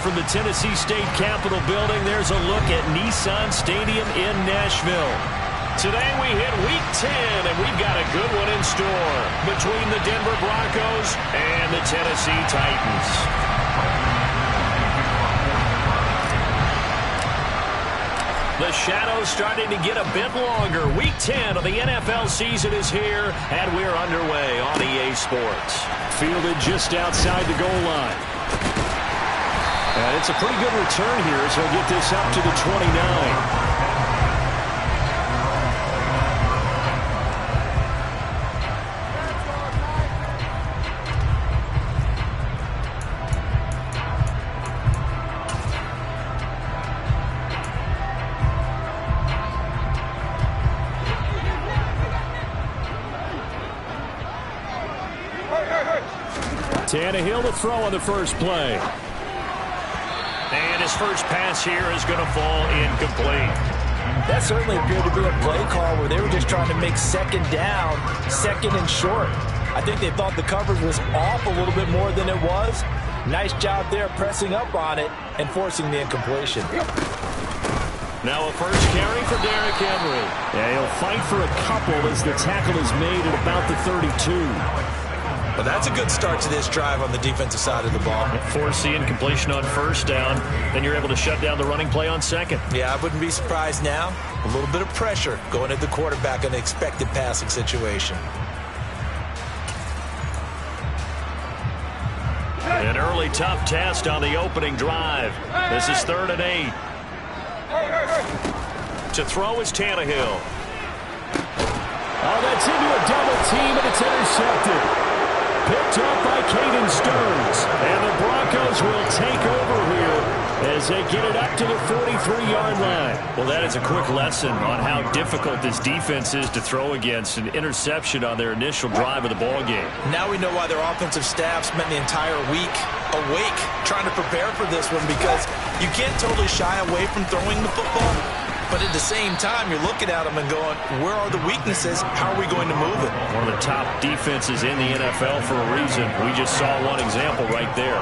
from the Tennessee State Capitol building. There's a look at Nissan Stadium in Nashville. Today we hit Week 10, and we've got a good one in store between the Denver Broncos and the Tennessee Titans. The shadow's starting to get a bit longer. Week 10 of the NFL season is here, and we're underway on EA Sports. Fielded just outside the goal line. And it's a pretty good return here as he'll get this up to the 29. Tannehill to throw on the first play. And his first pass here is going to fall incomplete. That certainly appeared to be a play call where they were just trying to make second down, second and short. I think they thought the coverage was off a little bit more than it was. Nice job there pressing up on it and forcing the incompletion. Now a first carry for Derrick Henry. Yeah, he'll fight for a couple as the tackle is made at about the 32. Well, that's a good start to this drive on the defensive side of the ball. Force the incompletion on first down, then you're able to shut down the running play on second. Yeah, I wouldn't be surprised now. A little bit of pressure going at the quarterback in an expected passing situation. An early tough test on the opening drive. This is 3rd and 8. To throw is Tannehill. Oh, that's into a double team, and it's intercepted. Picked up by Caden Stearns. And the Broncos will take over here as they get it up to the 43-yard line. Well, that is a quick lesson on how difficult this defense is to throw against. An interception on their initial drive of the ballgame. Now we know why their offensive staff spent the entire week awake trying to prepare for this one, because you can't totally shy away from throwing the football. But at the same time, you're looking at them and going, where are the weaknesses? How are we going to move it? One of the top defenses in the NFL for a reason. We just saw one example right there.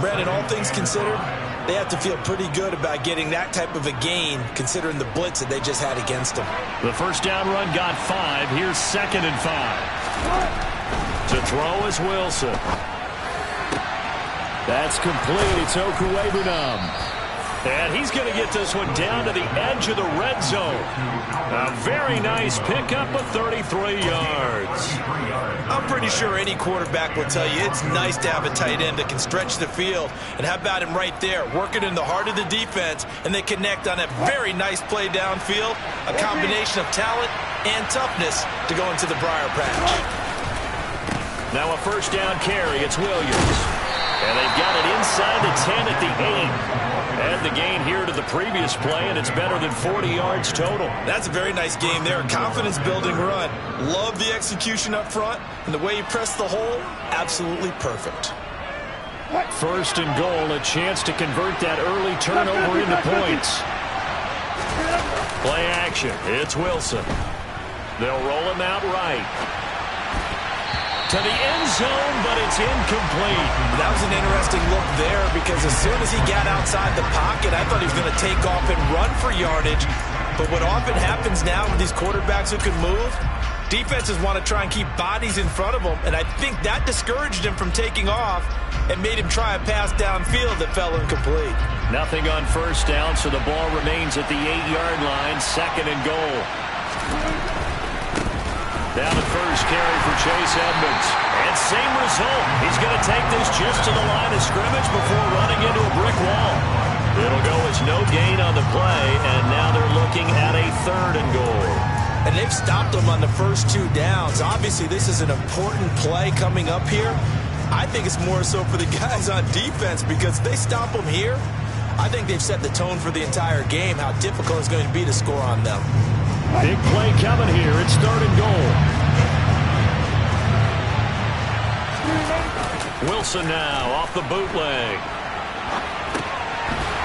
Brandon, all things considered, they have to feel pretty good about getting that type of a gain, considering the blitz that they just had against them. The first down run got 5. Here's 2nd and 5. To throw is Wilson. That's complete. It's Okuwebunam. And he's going to get this one down to the edge of the red zone. A very nice pickup of 33 yards. I'm pretty sure any quarterback will tell you it's nice to have a tight end that can stretch the field. And how about him right there, working in the heart of the defense, and they connect on a very nice play downfield, a combination of talent and toughness to go into the briar patch. Now a first down carry. It's Williams. And they've got it inside the 10 at the 8. Add the gain here to the previous play, and it's better than 40 yards total. That's a very nice game there. Confidence-building run. Love the execution up front, and the way he pressed the hole, absolutely perfect. 1st and goal, a chance to convert that early turnover into points. Play action. It's Wilson. They'll roll him out right. To the end zone, but it's incomplete. That was an interesting look there, because as soon as he got outside the pocket, I thought he was going to take off and run for yardage. But what often happens now with these quarterbacks who can move, defenses want to try and keep bodies in front of them, and I think that discouraged him from taking off and made him try a pass downfield that fell incomplete. Nothing on first down, so the ball remains at the 8-yard line, 2nd and goal. Down at first, carry for Chase Edmonds. And same result. He's going to take this just to the line of scrimmage before running into a brick wall. It'll go as no gain on the play, and now they're looking at a 3rd and goal. And they've stopped them on the first 2 downs. Obviously, this is an important play coming up here. I think it's more so for the guys on defense, because if they stop them here, I think they've set the tone for the entire game, how difficult it's going to be to score on them. Big play coming here. It's 3rd and goal. Wilson now off the bootleg.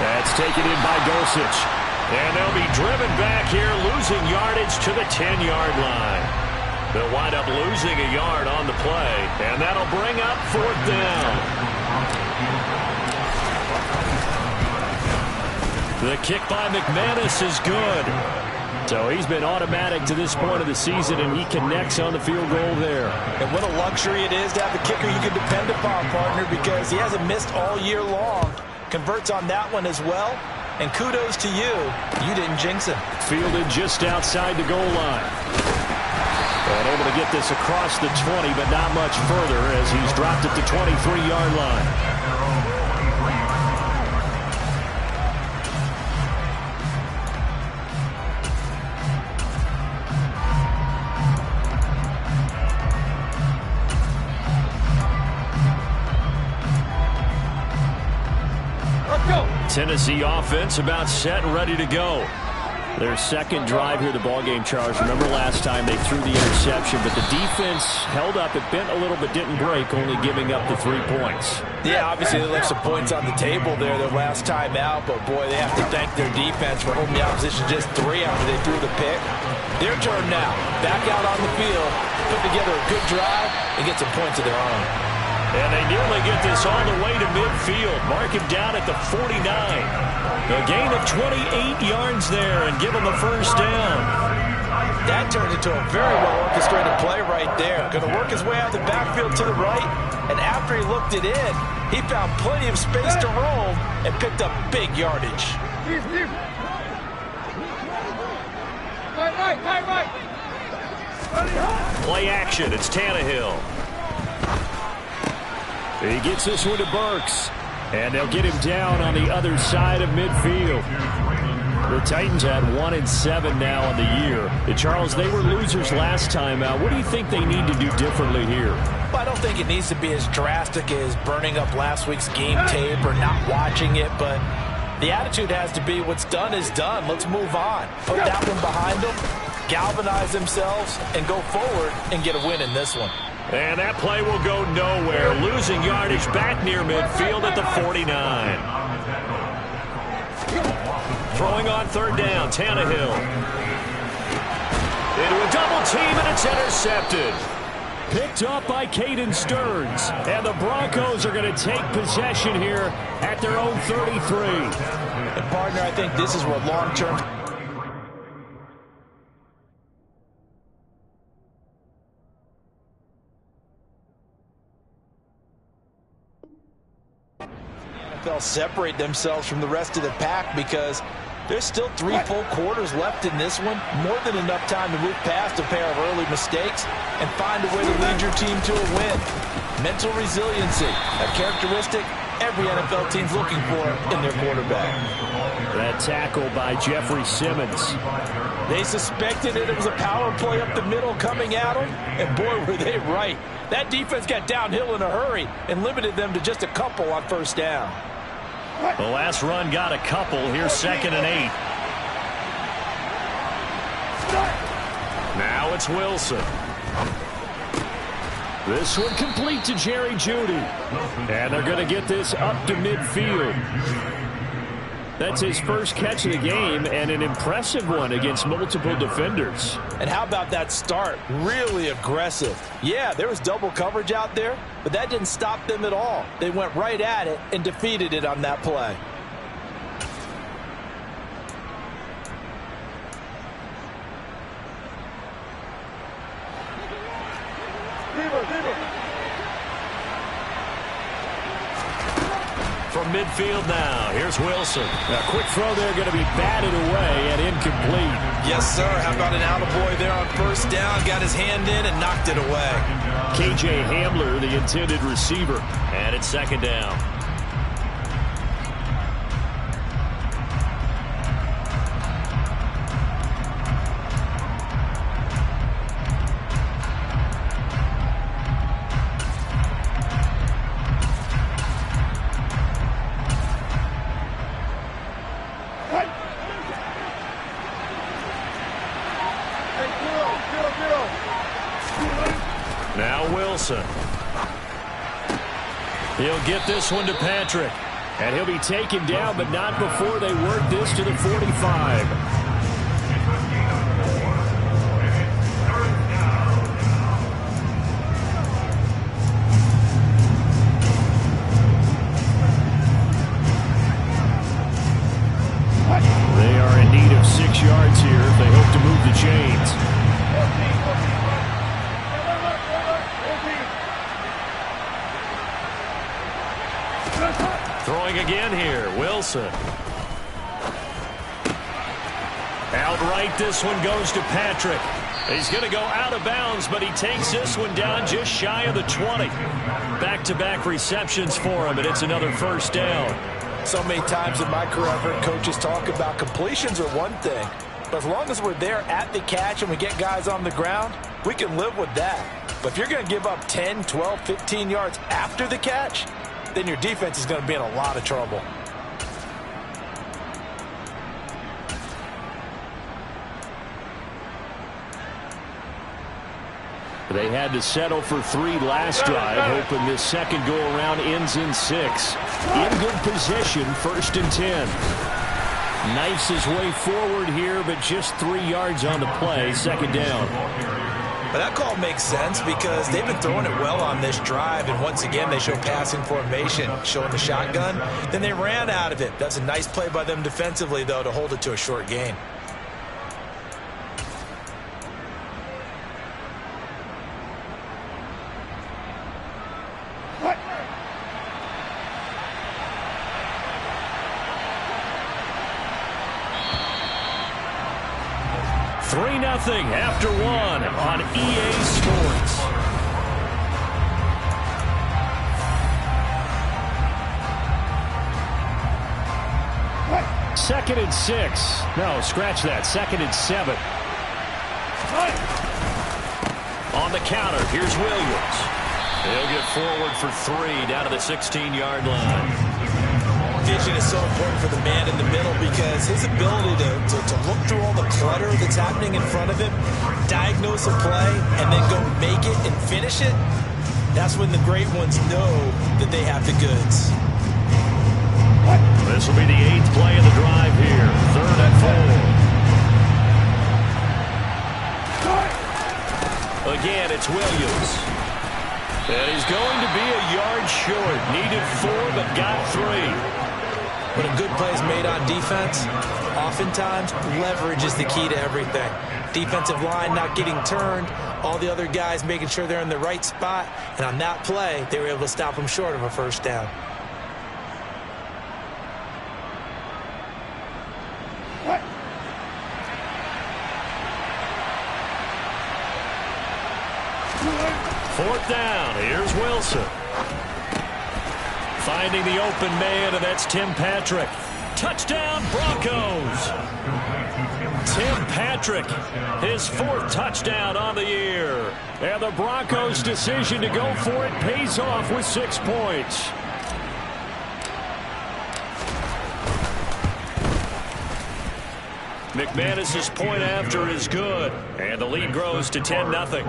That's taken in by Dulcich. And they'll be driven back here, losing yardage to the 10-yard line. They'll wind up losing a yard on the play, and that'll bring up 4th down. The kick by McManus is good. So he's been automatic to this point of the season, and he connects on the field goal there. And what a luxury it is to have a kicker you can depend upon, partner, because he hasn't missed all year long. Converts on that one as well. And kudos to you. You didn't jinx him. Fielded just outside the goal line. And able to get this across the 20, but not much further as he's dropped at the 23-yard line. Tennessee offense about set and ready to go. Their second drive here, the ballgame, Charles. Remember last time they threw the interception, but the defense held up. It bent a little but didn't break, only giving up the 3 points. Yeah, obviously they left some points on the table there their last time out, but boy, they have to thank their defense for holding the opposition just 3 after they threw the pick. Their turn now. Back out on the field, put together a good drive, and get some points of their own. And they nearly get this all the way to midfield. Mark him down at the 49. A gain of 28 yards there and give him a first down. That turned into a very well-orchestrated play right there. Going to work his way out the backfield to the right, and after he looked it in, he found plenty of space to roam and picked up big yardage. Play action. It's Tannehill. He gets this one to Burks. And they'll get him down on the other side of midfield. The Titans had 1-7 now on the year. Charles, they were losers last time out. What do you think they need to do differently here? Well, I don't think it needs to be as drastic as burning up last week's game tape or not watching it, but the attitude has to be what's done is done. Let's move on. Put that one behind them, galvanize themselves, and go forward and get a win in this one. And that play will go nowhere. Losing yardage back near midfield at the 49. Throwing on third down, Tannehill. Into a double team, and it's intercepted. Picked up by Caden Stearns. And the Broncos are going to take possession here at their own 33. And partner, I think this is where long-term... they'll separate themselves from the rest of the pack because there's still 3 full quarters left in this one. More than enough time to move past a pair of early mistakes and find a way to lead your team to a win. Mental resiliency, a characteristic every NFL team's looking for in their quarterback. That tackle by Jeffrey Simmons. They suspected it was a power play up the middle coming at them, and boy, were they right. That defense got downhill in a hurry and limited them to just a couple on first down. The last run got a couple. Here's 2nd and 8. Now it's Wilson. This one complete to Jerry Jeudy. And they're going to get this up to midfield. That's his first catch of the game, and an impressive one against multiple defenders. And how about that start? Really aggressive. Yeah, there was double coverage out there, but that didn't stop them at all. They went right at it and defeated it on that play. From midfield now, here's Wilson. A quick throw there, going to be batted away and incomplete. Yes, sir. How about an attaboy there on first down? Got his hand in and knocked it away. KJ Hamler, the intended receiver. And it's 2nd down. Now Wilson. He'll get this one to Patrick. And he'll be taken down, but not before they work this to the 45. 6 yards here if they hope to move the chains. Throwing again here, Wilson. Outright, this one goes to Patrick. He's going to go out of bounds, but he takes this one down just shy of the 20. Back-to-back receptions for him, and it's another first down. So many times in my career, I've heard coaches talk about completions are one thing, but as long as we're there at the catch and we get guys on the ground, we can live with that. But if you're going to give up 10, 12, 15 yards after the catch, then your defense is going to be in a lot of trouble. They had to settle for 3 last drive, hoping this second go-around ends in 6. In good position, 1st and 10. Knifes his way forward here, but just 3 yards on the play, 2nd down. But that call makes sense because they've been throwing it well on this drive, and once again they show passing formation, showing the shotgun. Then they ran out of it. That's a nice play by them defensively, though, to hold it to a short gain. Nothing after 1 on EA Sports. Second and 6. No, scratch that. 2nd and 7. On the counter, here's Williams. He'll get forward for 3 down to the 16-yard line. Vision is so important for the man in the middle because his ability to look through all the clutter that's happening in front of him, diagnose a play, and then go make it and finish it, that's when the great ones know that they have the goods. This will be the 8th play of the drive here. 3rd and 4. Again, it's Williams. And he's going to be a yard short. Needed 4, but got 3. When a good play is made on defense, oftentimes leverage is the key to everything. Defensive line not getting turned, all the other guys making sure they're in the right spot, and on that play, they were able to stop them short of a first down. Fourth down, here's Wilson. Finding the open man, and that's Tim Patrick. Touchdown, Broncos. Tim Patrick, his 4th touchdown on the year. And the Broncos' decision to go for it pays off with 6 points. McManus's point after is good, and the lead grows to 10-0.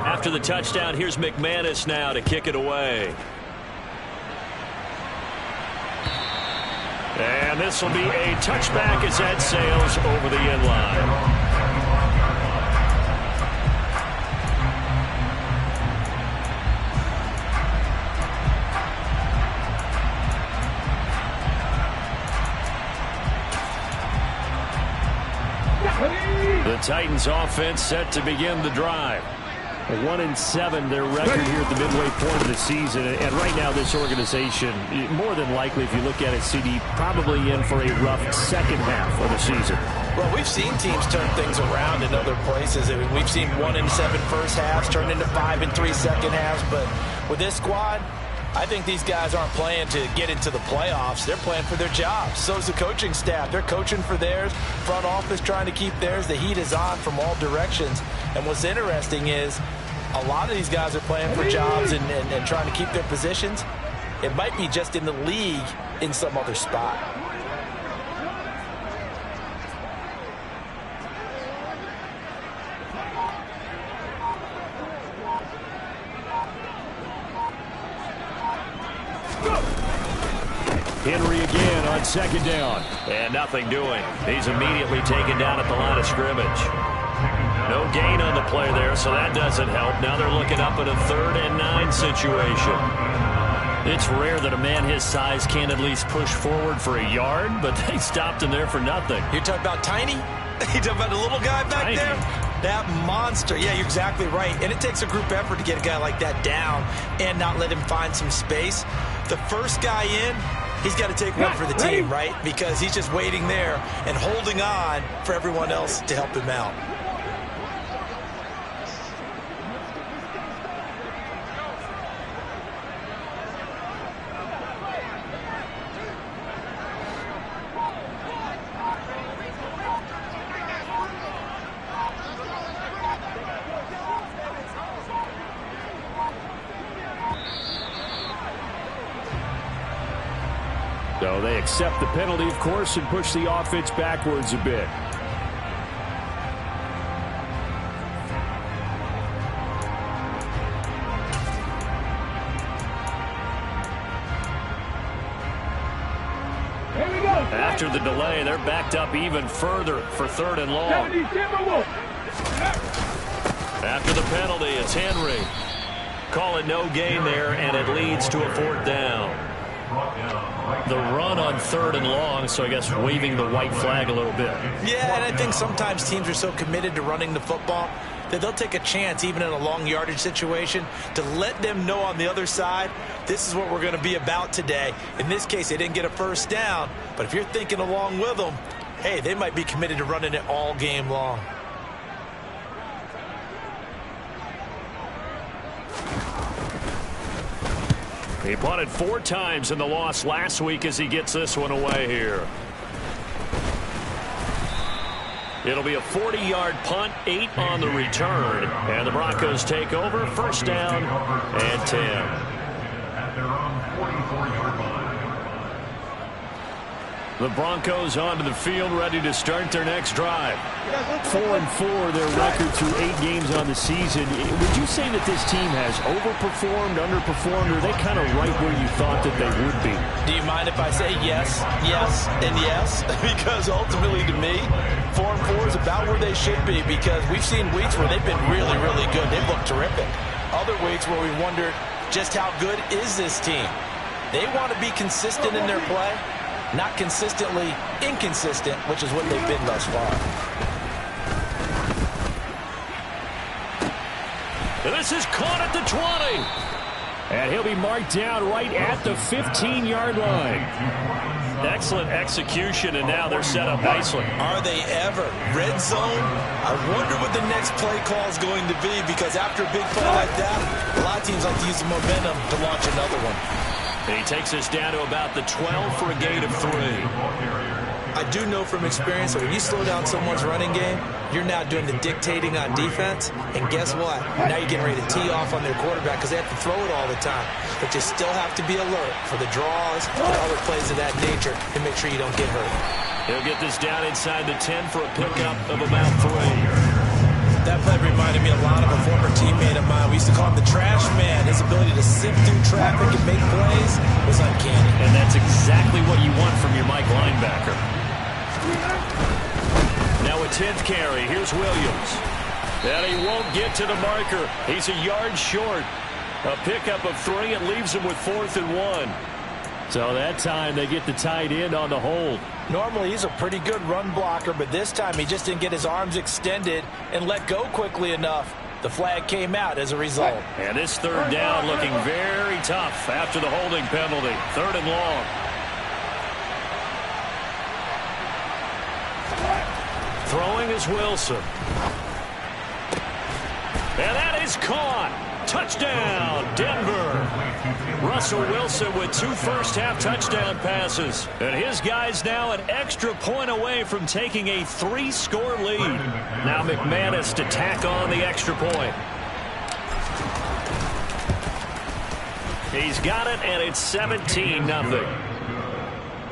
After the touchdown, here's McManus now to kick it away. And this will be a touchback as that sails over the end line. The Titans offense set to begin the drive. 1-7, their record here at the midway point of the season. And right now, this organization, more than likely, if you look at it, CD, probably in for a rough second half of the season. Well, we've seen teams turn things around in other places. I mean, we've seen 1-7 first halves turn into 5-3 second halves. But with this squad, I think these guys aren't playing to get into the playoffs. They're playing for their jobs. So is the coaching staff. They're coaching for theirs. Front office trying to keep theirs. The heat is on from all directions. And what's interesting is a lot of these guys are playing for jobs and trying to keep their positions. It might be just in the league in some other spot. Henry again on second down. And nothing doing. He's immediately taken down at the line of scrimmage. No gain on the play there, so that doesn't help. Now they're looking up at a 3rd and 9 situation. It's rare that a man his size can't at least push forward for a yard, but they stopped him there for nothing. You're talking about tiny? You're talking about the little guy back Tiny. there? That monster. Yeah, you're exactly right. And it takes a group effort to get a guy like that down and not let him find some space. The first guy in, he's got to take one for the team, right? Because he's just waiting there and holding on for everyone else to help him out. So they accept the penalty, of course, and push the offense backwards a bit. After the delay, they're backed up even further for 3rd and long. After the penalty, it's Henry. Call it no gain there, and it leads to a 4th down. The run on 3rd and long, so I guess waving the white flag a little bit. Yeah, and I think sometimes teams are so committed to running the football that they'll take a chance, even in a long yardage situation, to let them know on the other side, this is what we're going to be about today. In this case, they didn't get a 1st down, but if you're thinking along with them, hey, they might be committed to running it all game long. He punted 4 times in the loss last week as he gets this one away here. It'll be a 40-yard punt, 8 on the return. And the Broncos take over, 1st down and 10. At their own 44-yard line. The Broncos onto the field, ready to start their next drive. 4-4, their record through 8 games on the season. Would you say that this team has overperformed, underperformed, or are they kind of right where you thought that they would be? Do you mind if I say yes, yes, and yes? Because ultimately, to me, 4-4 is about where they should be, because we've seen weeks where they've been really, really good. They've looked terrific. Other weeks where we wondered just how good is this team. They want to be consistent in their play, not consistently inconsistent, which is what they've been thus far. This is caught at the 20. And he'll be marked down right at the 15-yard line. Excellent execution, and now they're set up nicely. Are they ever? Red zone? I wonder what the next play call is going to be, because after a big play like that, a lot of teams like to use the momentum to launch another one. And he takes us down to about the 12 for a gain of 3. I do know from experience that when you slow down someone's running game, you're now doing the dictating on defense. And guess what? Now you're getting ready to tee off on their quarterback because they have to throw it all the time. But you still have to be alert for the draws and other plays of that nature to make sure you don't get hurt. He'll get this down inside the 10 for a pickup of about 3. That play reminded me a lot of a former teammate of mine. We used to call him the trash man. His ability to sift through traffic and make plays was uncanny. And that's exactly what you want from your Mike linebacker. Now a 10th carry. Here's Williams. And he won't get to the marker. He's a yard short. A pickup of 3 and leaves him with 4th and 1. So that time they get the tight end on the hold. Normally he's a pretty good run blocker, but this time he just didn't get his arms extended and let go quickly enough. The flag came out as a result. And this 3rd down looking very tough after the holding penalty. 3rd and long. Throwing is Wilson. And that is caught. Touchdown, Denver. Russell Wilson with 2 first-half touchdown passes. And his guys now an extra point away from taking a 3-score lead. Now McManus to tack on the extra point. He's got it, and it's 17-0.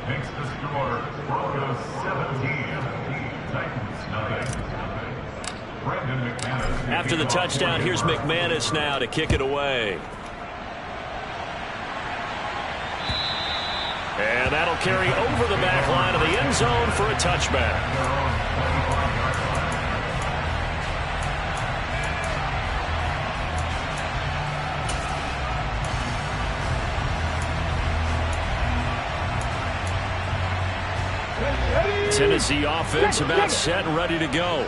Makes the score Broncos 17, Titans 9. After the touchdown, here's McManus now to kick it away. And that'll carry over the back line of the end zone for a touchback. Tennessee offense about set and ready to go.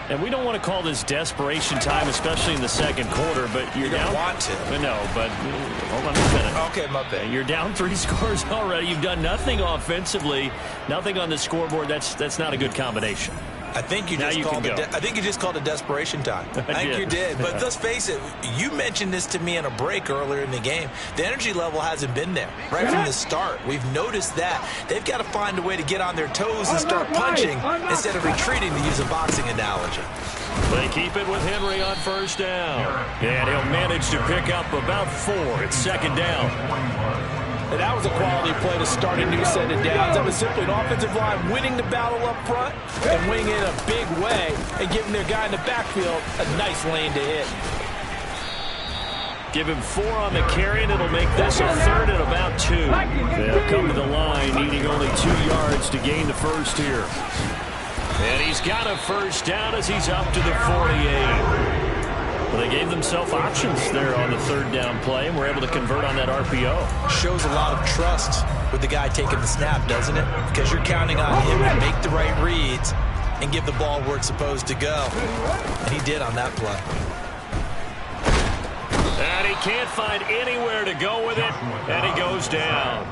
And we don't want to call this desperation time, especially in the second quarter, but you're down. You don't want to. No, but hold on a minute. Okay, my bad. You're down 3 scores already. You've done nothing offensively, nothing on the scoreboard. That's not a good combination. I think you just called it desperation time. I think you did. But let's face it, you mentioned this to me in a break earlier in the game. The energy level hasn't been there right from the start. We've noticed that. They've got to find a way to get on their toes and start punching instead of retreating, to use a boxing analogy. They keep it with Henry on first down. And he'll manage to pick up about 4. It's second down. And that was a quality play to start a new set of downs. That was simply an offensive line winning the battle up front and winning it in a big way and giving their guy in the backfield a nice lane to hit. Give him 4 on the carry, and it'll make this a third and about 2. They'll come to the line, needing only 2 yards to gain the first here. And he's got a first down as he's up to the 48. Well, they gave themselves options there on the third down play, and were able to convert on that RPO. Shows a lot of trust with the guy taking the snap, doesn't it? Because you're counting on him to make the right reads and give the ball where it's supposed to go. And he did on that play. And he can't find anywhere to go with it, and he goes down.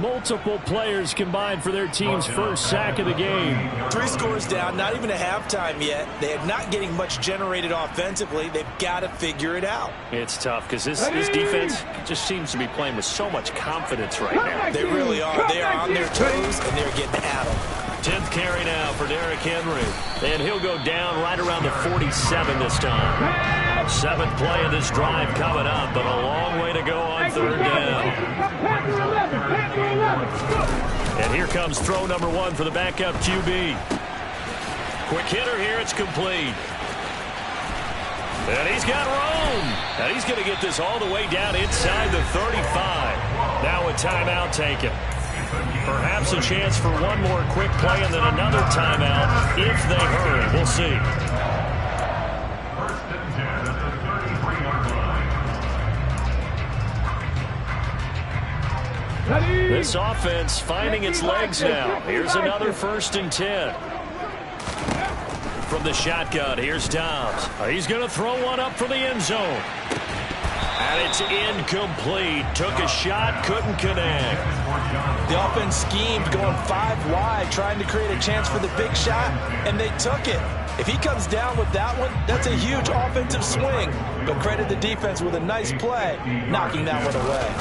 Multiple players combined for their team's first sack of the game. 3 scores down, not even a halftime yet. They are not getting much generated offensively. They've got to figure it out. It's tough because this defense just seems to be playing with so much confidence right now. They really are. They are on their toes, and they're getting at them. 10th carry now for Derrick Henry. And he'll go down right around the 47 this time. 7th play of this drive coming up, but a long way to go on third down. And here comes throw number 1 for the backup QB. Quick hitter here, it's complete. And he's got room. And he's going to get this all the way down inside the 35. Now a timeout taken. Perhaps a chance for one more quick play and then another timeout if they hurry. We'll see. First and 10 at the 33-yard line. This offense finding its legs now. Here's another 1st and 10. From the shotgun, here's Dobbs. He's going to throw one up for the end zone. And it's incomplete. Took a shot, couldn't connect. The offense schemed going 5 wide, trying to create a chance for the big shot, and they took it. If he comes down with that one, that's a huge offensive swing. But credit the defense with a nice play, knocking that one away.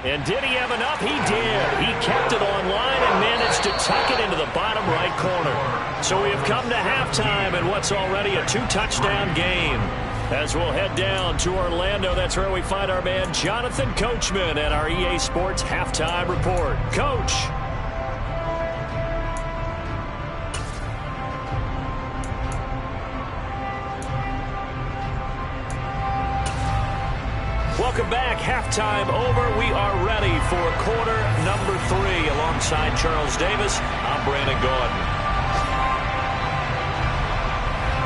And did he have enough? He did. He kept it on line and managed to tuck it into the bottom right corner. So we have come to halftime in what's already a 2-touchdown game. As we'll head down to Orlando, that's where we find our man Jonathan Coachman at our EA Sports Halftime Report. Coach. Welcome back. Halftime over. We are ready for quarter number 3. Alongside Charles Davis, I'm Brandon Gordon.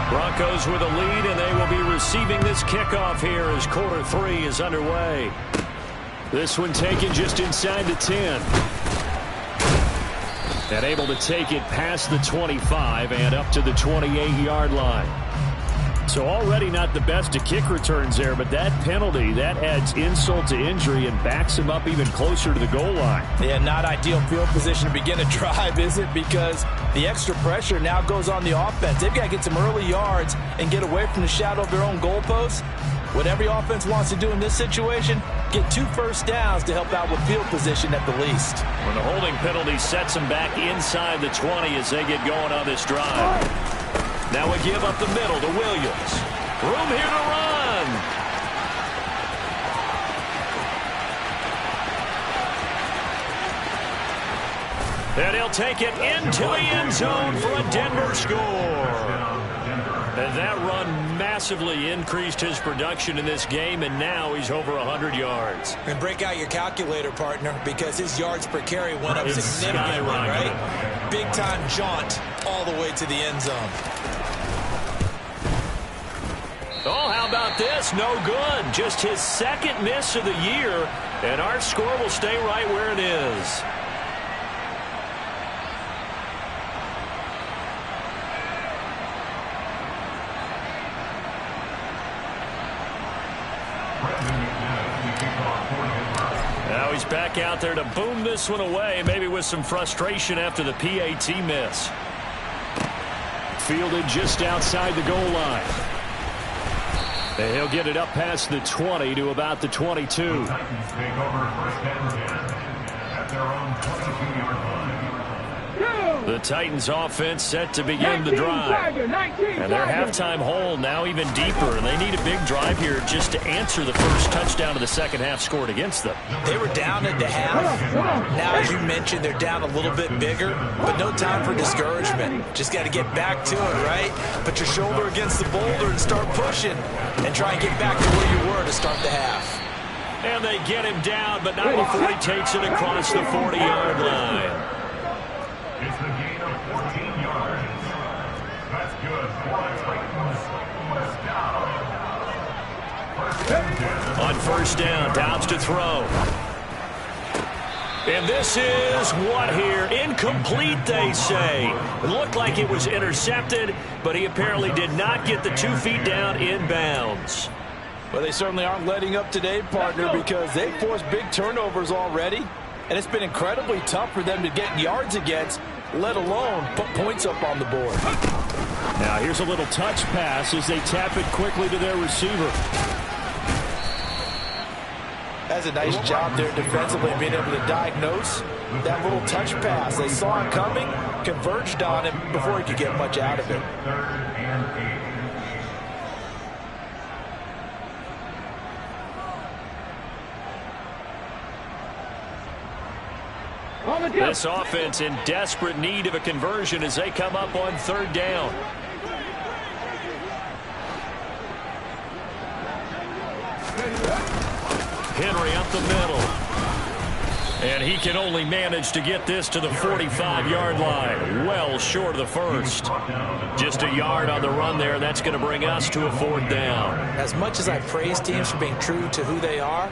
Broncos with a lead, and they will be receiving this kickoff here as quarter 3 is underway. This one taken just inside the 10. And able to take it past the 25 and up to the 28-yard line. So already not the best of kick returns there, but that penalty, that adds insult to injury and backs him up even closer to the goal line. Yeah, not ideal field position to begin a drive, is it? Because the extra pressure now goes on the offense. They've got to get some early yards and get away from the shadow of their own goalposts. What every offense wants to do in this situation, get 2 first downs to help out with field position at the least. When the holding penalty sets them back inside the 20 as they get going on this drive. Now we give up the middle to Williams. Room here to run. And he'll take it into the end zone for a Denver score. And that run massively increased his production in this game, and now he's over 100 yards. And break out your calculator, partner, because his yards per carry went up significantly, right? Big-time jaunt all the way to the end zone. Oh, how about this? No good. Just his second miss of the year, and our score will stay right where it is. Now he's back out there to boom this one away, maybe with some frustration after the PAT miss. Fielded just outside the goal line. And he'll get it up past the 20 to about the 22. The Titans take over first down again at their own 22-yard line. The Titans offense set to begin the drive. And their halftime hole now even deeper, and they need a big drive here just to answer the first touchdown of the second half scored against them. They were down at the half. Now, as you mentioned, they're down a little bit bigger, but no time for discouragement. Just got to get back to it, right? Put your shoulder against the boulder and start pushing, and try and get back to where you were to start the half. And they get him down, but not before he takes it across the 40-yard line. It's the gain of 14 yards. That's good for the Titans. First down. On first down, Downs to throw. And this is what here? Incomplete, they say. It looked like it was intercepted, but he apparently did not get the 2 feet down in bounds. Well, they certainly aren't letting up today, partner, because they've forced big turnovers already. And it's been incredibly tough for them to get yards against, let alone put points up on the board. Now here's a little touch pass as they tap it quickly to their receiver. That's a nice job there defensively, being able to diagnose that little touch pass. They saw it coming, converged on him before he could get much out of it. 3rd and 8. This offense in desperate need of a conversion as they come up on 3rd down. Henry up the middle. And he can only manage to get this to the 45-yard line. Well short of the first. Just a yard on the run there. That's going to bring us to a 4th down. As much as I praise teams for being true to who they are,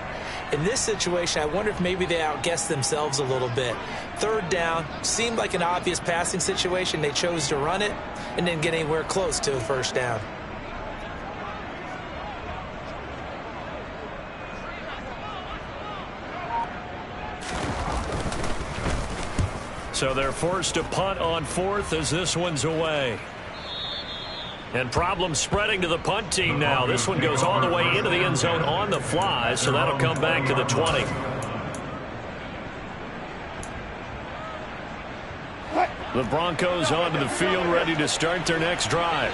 in this situation, I wonder if maybe they outguessed themselves a little bit. 3rd down seemed like an obvious passing situation. They chose to run it and didn't get anywhere close to a first down. So they're forced to punt on 4th as this one's away. And problems spreading to the punt team now. This one goes all the way into the end zone on the fly, so that'll come back to the 20. The Broncos onto the field, ready to start their next drive.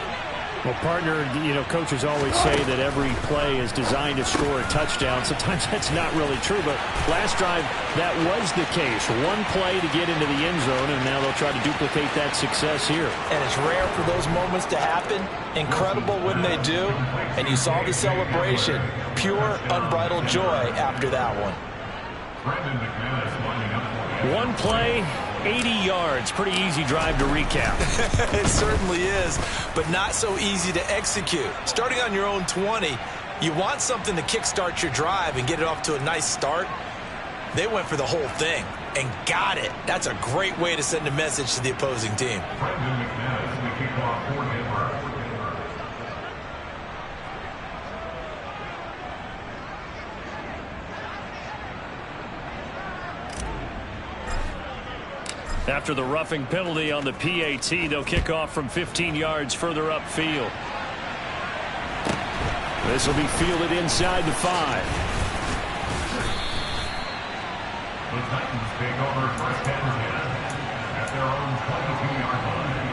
Well, partner, coaches always say that every play is designed to score a touchdown. Sometimes that's not really true, but last drive, that was the case. One play to get into the end zone, and now they'll try to duplicate that success here. And it's rare for those moments to happen. Incredible when they do. And you saw the celebration. Pure, unbridled joy after that one. One play, 80 yards. Pretty easy drive to recap. It certainly is, but not so easy to execute. Starting on your own 20, you want something to kickstart your drive and get it off to a nice start. They went for the whole thing and got it. That's a great way to send a message to the opposing team. After the roughing penalty on the PAT, they'll kick off from 15 yards further upfield. This will be fielded inside the 5. The Titans take over first down again at their own 22-yard line.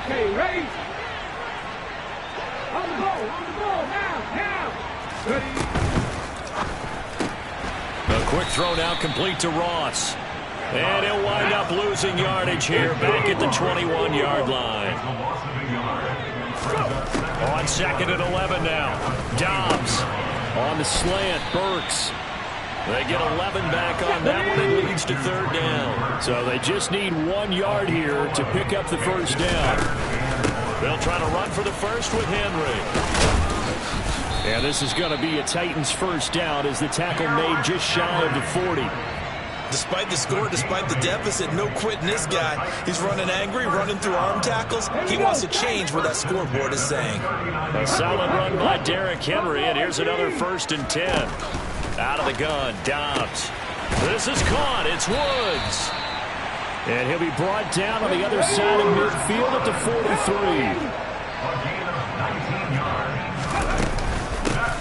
Okay, ready? On the ball, now. Ready? A quick throw now complete to Ross. And he'll wind up losing yardage here back at the 21-yard line. On 2nd and 11 now. Dobbs on the slant. Burks. They get 11 back on that one and leads to third down. So they just need 1 yard here to pick up the first down. They'll try to run for the first with Henry. And this is going to be a Titans first down as the tackle made just shy of the 40. Despite the score, despite the deficit, no quitting this guy. He's running angry, running through arm tackles. He wants to change what that scoreboard is saying. A solid run by Derrick Henry, and here's another 1st and 10. Out of the gun, Dobbs. This is caught. It's Woods. And he'll be brought down on the other side of midfield at the 43.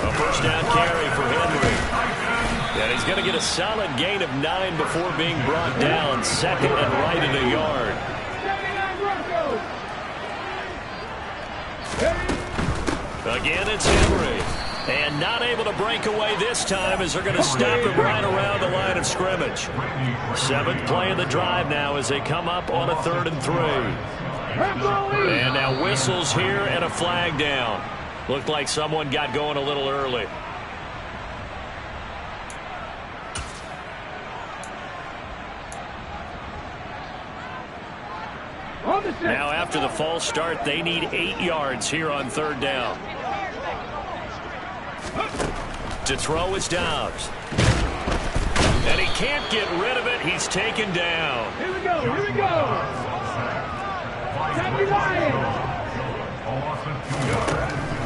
A first down carry for Henry. And he's going to get a solid gain of 9 before being brought down. 2nd and right at a yard. Again, it's Henry. And not able to break away this time as they're going to stop him right around the line of scrimmage. 7th play of the drive now as they come up on a 3rd and 3. And now whistles here and a flag down. Looked like someone got going a little early. Now after the false start, they need 8 yards here on 3rd down. To throw is Dobbs. And he can't get rid of it. He's taken down. Here we go, here we go. Happy Lions.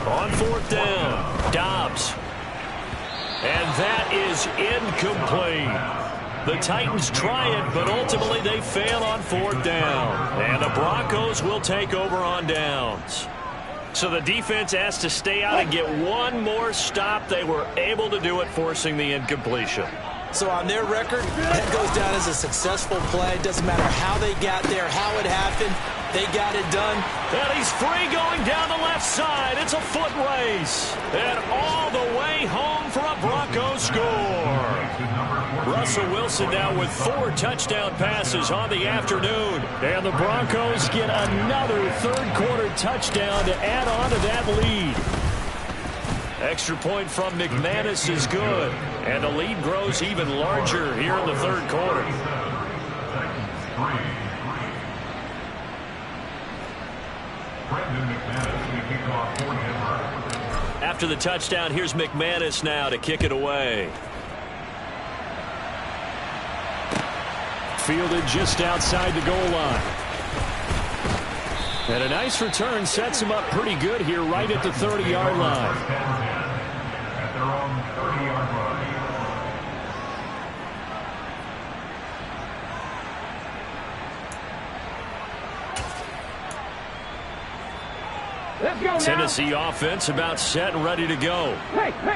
On 4th down, Dobbs. And that is incomplete. The Titans try it, but ultimately they fail on 4th down. And the Broncos will take over on downs. So the defense has to stay out and get one more stop. They were able to do it, forcing the incompletion. So on their record, that goes down as a successful play. It doesn't matter how they got there, how it happened. They got it done. And he's free going down the left side. It's a foot race. And all the way home for a Broncos score. Russell Wilson now with 4 touchdown passes on the afternoon. And the Broncos get another 3rd quarter touchdown to add on to that lead. Extra point from McManus is good. And the lead grows even larger here in the 3rd quarter. After the touchdown, here's McManus now to kick it away. Fielded just outside the goal line. And a nice return sets him up pretty good here right at the 30-yard line. At their own 30-yard line. Let's go now. Tennessee offense about set and ready to go.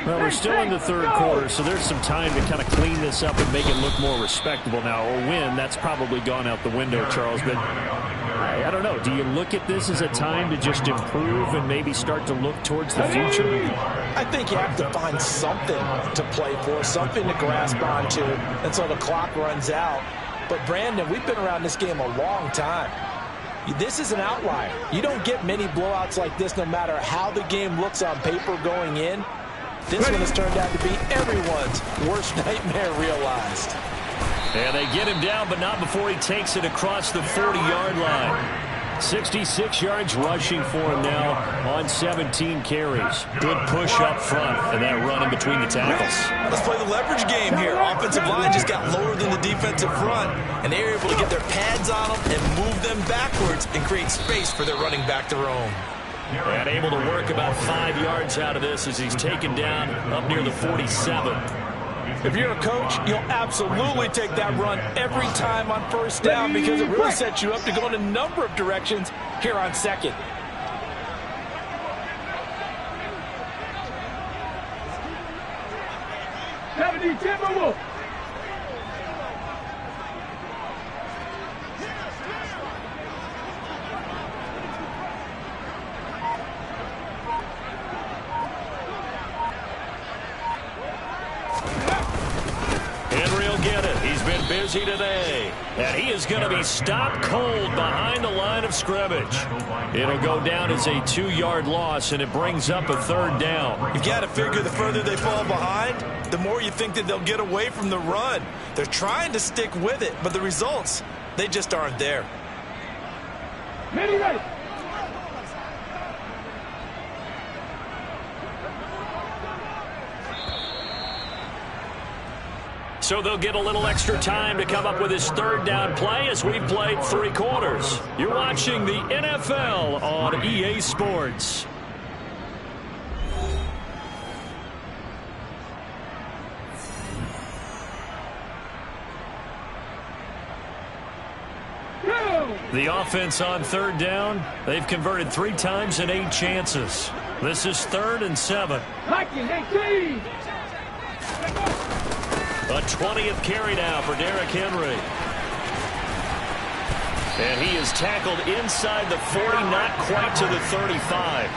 Well, we're still in the 3rd quarter, so there's some time to kind of clean this up and make it look more respectable now. Or win, that's probably gone out the window, Charles. But I don't know. Do you look at this as a time to just improve and maybe start to look towards the future? I think you have to find something to play for, something to grasp onto until the clock runs out. But, Brandon, we've been around this game a long time. This is an outlier. You don't get many blowouts like this no matter how the game looks on paper going in. This one has turned out to be everyone's worst nightmare realized. And they get him down, but not before he takes it across the 40-yard line. 66 yards rushing for him now on 17 carries. Good push up front and that run in between the tackles. Let's play the leverage game here. Offensive line just got lower than the defensive front, and they were able to get their pads on them and move them backwards and create space for their running back to roam. And able to work about 5 yards out of this as he's taken down up near the 47. If you're a coach, you'll absolutely take that run every time on 1st down because it really sets you up to go in a number of directions here on 2nd. Timberwolves. Henry will get it. He's been busy today. And he is going to be stopped cold behind the line of of scrimmage. It'll go down as a 2-yard loss, and it brings up a 3rd down. You've got to figure the further they fall behind, the more you think that they'll get away from the run. They're trying to stick with it, but the results, they just aren't there. Ready. So they'll get a little extra time to come up with his 3rd down play as we've played 3 quarters. You're watching the NFL on EA Sports. The offense on 3rd down, they've converted 3 times in 8 chances. This is 3rd and 7. A 20th carry now for Derrick Henry. And he is tackled inside the 40, not quite to the 35.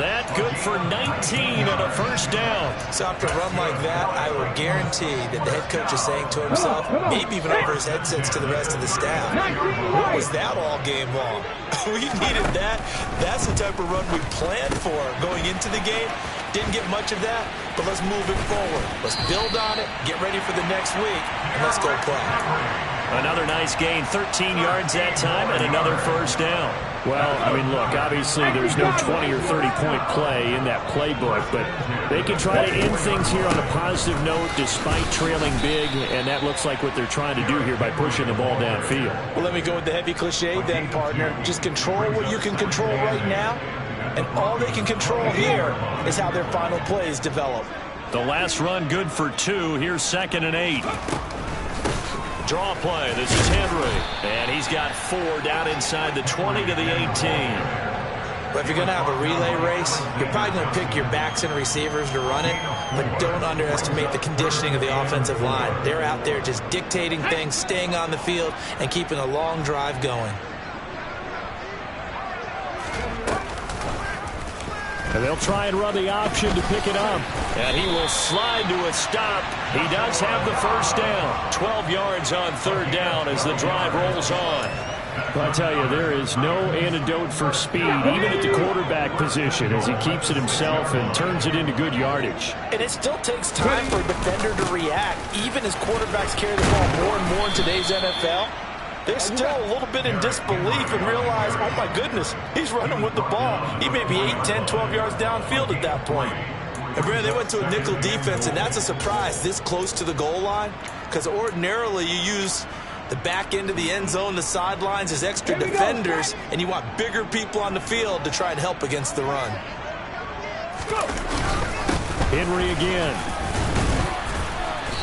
That good for 19 and a 1st down. So after a run like that, I would guarantee that the head coach is saying to himself, maybe even over his headsets to the rest of the staff, what was that all game long? We needed that. That's the type of run we planned for going into the game. Didn't get much of that, but let's move it forward. Let's build on it, get ready for the next week, and let's go play. Another nice gain, 13 yards that time, and another 1st down. Well, I mean, look, obviously there's no 20 or 30-point play in that playbook, but they can try to end things here on a positive note despite trailing big, and that looks like what they're trying to do here by pushing the ball downfield. Well, let me go with the heavy cliche then, partner. Just control what you can control right now, and all they can control here is how their final plays develop. The last run good for 2. Here's 2nd and 8. Draw play. This is Henry. And he's got 4 down inside the 20 to the 18. But if you're going to have a relay race, you're probably going to pick your backs and receivers to run it, but don't underestimate the conditioning of the offensive line. They're out there just dictating things, staying on the field, and keeping a long drive going. And they'll try and run the option to pick it up. And he will slide to a stop. He does have the 1st down. 12 yards on 3rd down as the drive rolls on. Well, I tell you, there is no antidote for speed, even at the quarterback position, as he keeps it himself and turns it into good yardage. And it still takes time for a defender to react. Even as quarterbacks carry the ball more and more in today's NFL, they're still a little bit in disbelief and realize, oh my goodness, he's running with the ball. He may be 8, 10, 12 yards downfield at that point. And Brad, they went to a nickel defense, and that's a surprise this close to the goal line, because ordinarily you use the back end of the end zone, the sidelines as extra defenders, and you want bigger people on the field to try and help against the run. Henry again.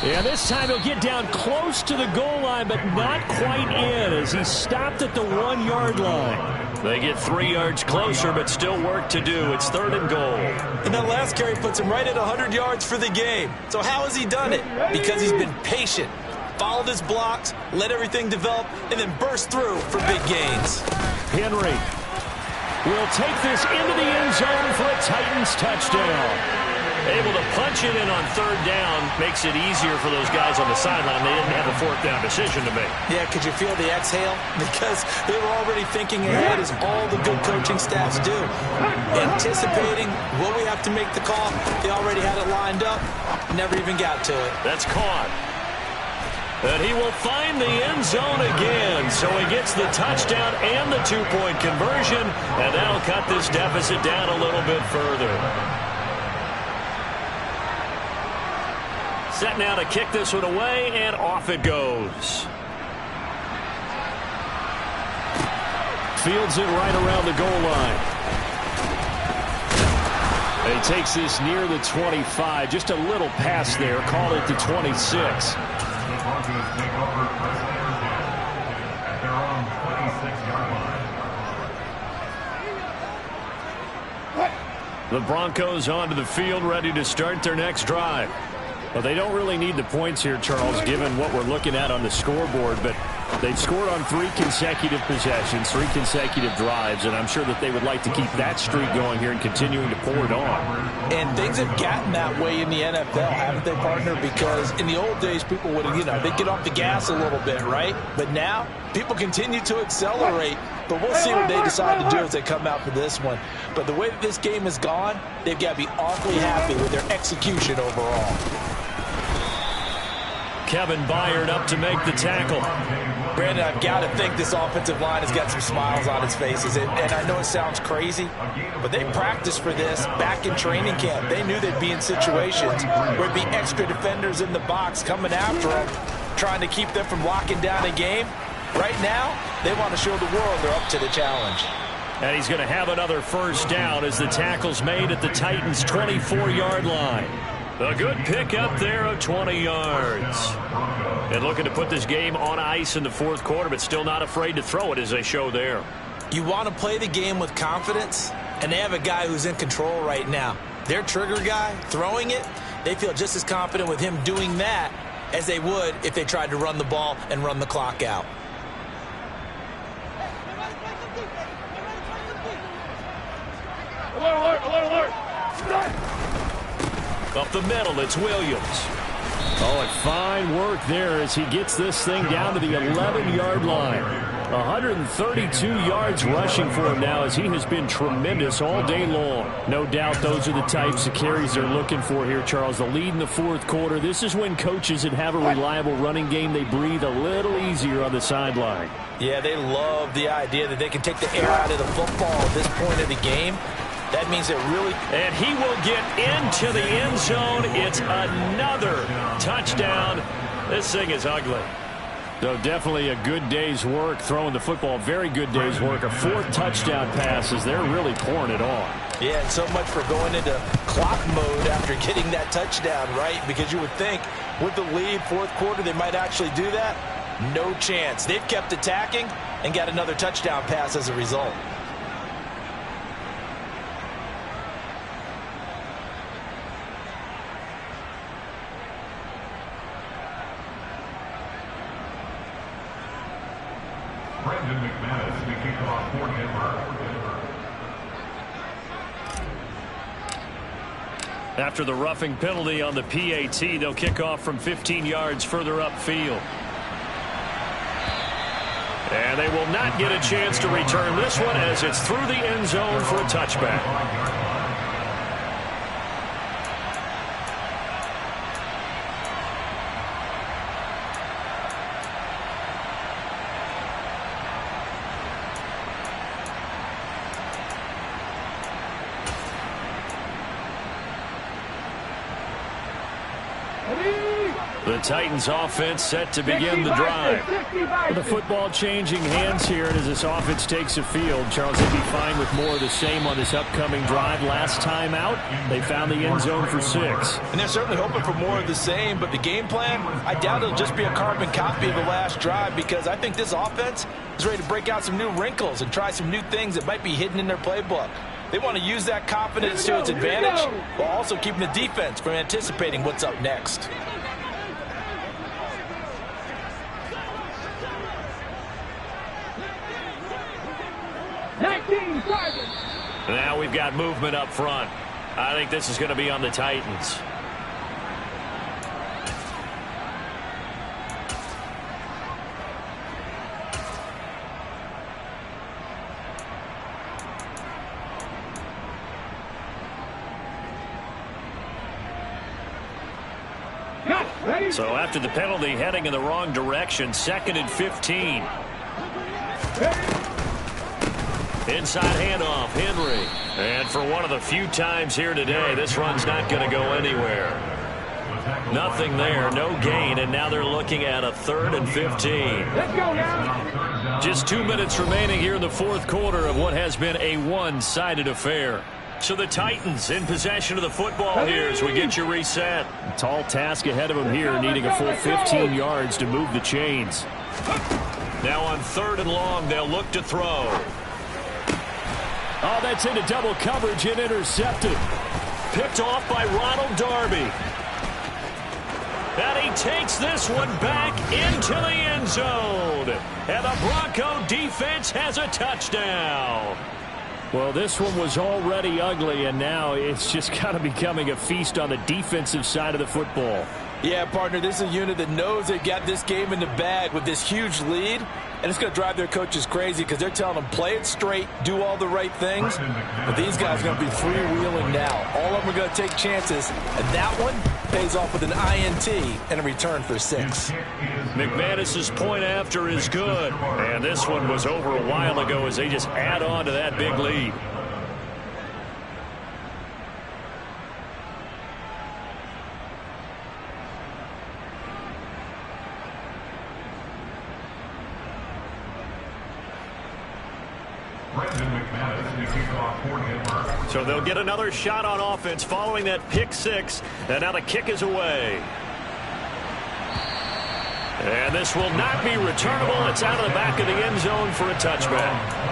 And this time he'll get down close to the goal line, but not quite in as he stopped at the 1-yard line. They get 3 yards closer, but still work to do. It's 3rd and goal. And that last carry puts him right at 100 yards for the game. So how has he done it? Because he's been patient, followed his blocks, let everything develop, and then burst through for big gains. Henry will take this into the end zone for a Titans touchdown. Able to punch it in on 3rd down makes it easier for those guys on the sideline. They didn't have a 4th down decision to make. Yeah, could you feel the exhale? Because they were already thinking ahead, as all the good coaching staffs do. Anticipating, will we have to make the call? They already had it lined up, never even got to it. That's caught. And he will find the end zone again. So he gets the touchdown and the 2-point conversion, and that'll cut this deficit down a little bit further. Set now to kick this one away, and off it goes. Fields it right around the goal line. And he takes this near the 25. Just a little pass there. Call it the 26. The Broncos take over first and 10 at their own 26-yard line. The Broncos onto the field, ready to start their next drive. Well, they don't really need the points here, Charles, given what we're looking at on the scoreboard, but They've scored on 3 consecutive possessions, 3 consecutive drives, and I'm sure that they would like to keep that streak going here and continuing to pour it on. And things have gotten that way in the NFL, haven't they, partner? Because in the old days, people would, they'd get off the gas a little bit, right? But now, people continue to accelerate. But we'll see what they decide to do as they come out for this one. But the way that this game has gone, they've got to be awfully happy with their execution overall. Kevin Byard up to make the tackle. Brandon, I've got to think this offensive line has got some smiles on its faces. And I know it sounds crazy, but they practiced for this back in training camp. They knew they'd be in situations where there'd be extra defenders in the box coming after them, trying to keep them from locking down a game. Right now, they want to show the world they're up to the challenge. And he's going to have another first down as the tackle's made at the Titans' 24-yard line. A good pickup there of 20 yards. And looking to put this game on ice in the fourth quarter, but still not afraid to throw it as they show there. You want to play the game with confidence, and they have a guy who's in control right now. Their trigger guy, throwing it, they feel just as confident with him doing that as they would if they tried to run the ball and run the clock out. Up the middle, it's Williams. Oh, and fine work there as he gets this thing down to the 11-yard line. 132 yards rushing for him now as he has been tremendous all day long. No doubt those are the types of carries they're looking for here, Charles. The lead in the fourth quarter. This is when coaches that have a reliable running game, they breathe a little easier on the sideline. Yeah, they love the idea that they can take the air out of the football at this point of the game. That means it really... And he will get into the end zone. It's another touchdown. This thing is ugly. So definitely a good day's work throwing the football. Very good day's work. A 4th touchdown pass as they're really pouring it on. Yeah, and so much for going into clock mode after getting that touchdown, right? Because you would think with the lead, fourth quarter, they might actually do that. No chance. They've kept attacking and got another touchdown pass as a result. After the roughing penalty on the PAT, they'll kick off from 15 yards further upfield. And they will not get a chance to return this one as it's through the end zone for a touchback. The Titans offense set to begin the drive. With the football changing hands here, and as this offense takes the field, Charles, they'd be fine with more of the same on this upcoming drive. Last time out, they found the end zone for 6. And they're certainly hoping for more of the same, but the game plan, I doubt it'll just be a carbon copy of the last drive, because I think this offense is ready to break out some new wrinkles and try some new things that might be hidden in their playbook. They want to use that confidence to its advantage, while also keeping the defense from anticipating what's up next. Now we've got movement up front. I think this is going to be on the Titans. So after the penalty, heading in the wrong direction, 2nd and 15. Inside handoff, Henry. And for one of the few times here today, this run's not going to go anywhere. Nothing there, no gain, and now they're looking at a 3rd and 15. Let's go now. Just 2 minutes remaining here in the fourth quarter of what has been a one-sided affair. So the Titans in possession of the football here as we get you reset. A tall task ahead of them here, needing a full 15 yards to move the chains. Now on 3rd and long, they'll look to throw. Oh, that's into double coverage and intercepted. Picked off by Ronald Darby. And he takes this one back into the end zone. And the Bronco defense has a touchdown. Well, this one was already ugly, and now it's just kind of becoming a feast on the defensive side of the football. Yeah, partner, this is a unit that knows they got this game in the bag with this huge lead, and it's going to drive their coaches crazy because they're telling them play it straight, do all the right things. But these guys are going to be freewheeling now. All of them are going to take chances, and that one pays off with an INT and a return for 6. McManus's point after is good, and this one was over a while ago as they just add on to that big lead. So they'll get another shot on offense following that pick 6, and now the kick is away. And this will not be returnable. It's out of the back of the end zone for a touchback.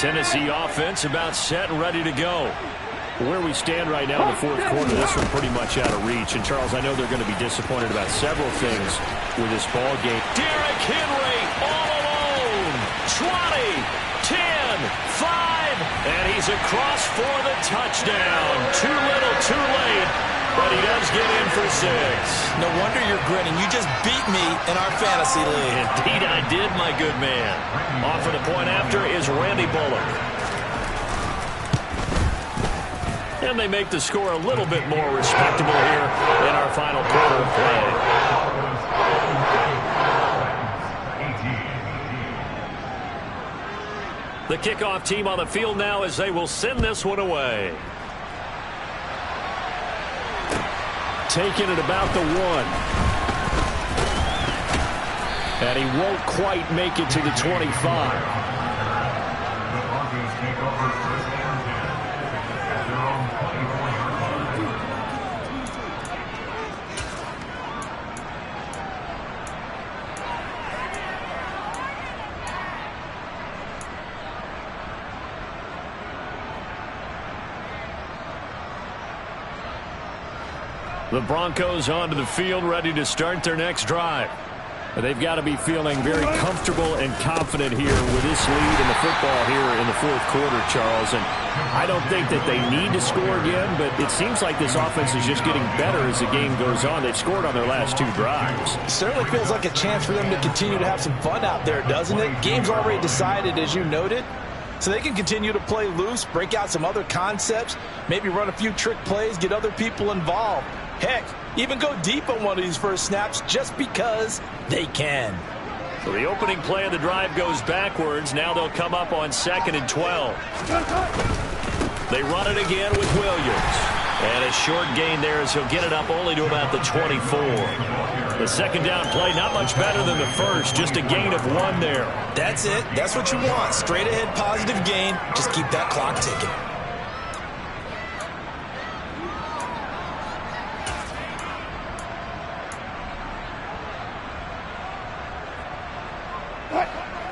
Tennessee offense about set and ready to go. Where we stand right now in the fourth quarter, this one pretty much out of reach. And, Charles, I know they're going to be disappointed about several things with this ball game. Derrick Henry all alone. 20, 10, 5, and he's across for the touchdown. Too little, too late, but he does get in for 6. No wonder you're grinning. You just beat me in our fantasy league. Indeed I did, my good man. Off for the point after is Randy Bullock. And they make the score a little bit more respectable here in our final quarter of play. The kickoff team on the field now as they will send this one away. Taking it about the 1. And he won't quite make it to the 25. The Broncos take over first and 10 at their own 24-yard line. The Broncos onto the field, ready to start their next drive. They've got to be feeling very comfortable and confident here with this lead in the football here in the fourth quarter, Charles. And I don't think that they need to score again, but it seems like this offense is just getting better as the game goes on. They've scored on their last 2 drives. It certainly feels like a chance for them to continue to have some fun out there, doesn't it? Game's already decided, as you noted. So they can continue to play loose, break out some other concepts, maybe run a few trick plays, get other people involved. Heck, even go deep on one of these first snaps just because they can. So the opening play of the drive goes backwards. Now they'll come up on 2nd and 12. They run it again with Williams. And a short gain there as he'll get it up only to about the 24. The second down play, not much better than the first, just a gain of 1 there. That's it. That's what you want. Straight ahead positive gain. Just keep that clock ticking.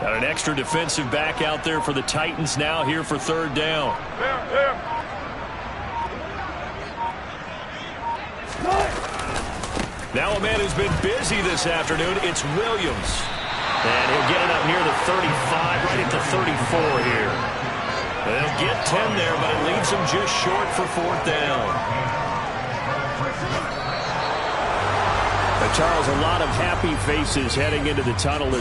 Got an extra defensive back out there for the Titans now here for 3rd down. Now a man who's been busy this afternoon, it's Williams. And he'll get it up near the 35, right at the 34 here. They'll get 10 there, but it leaves them just short for 4th down. Charles, a lot of happy faces heading into the tunnel as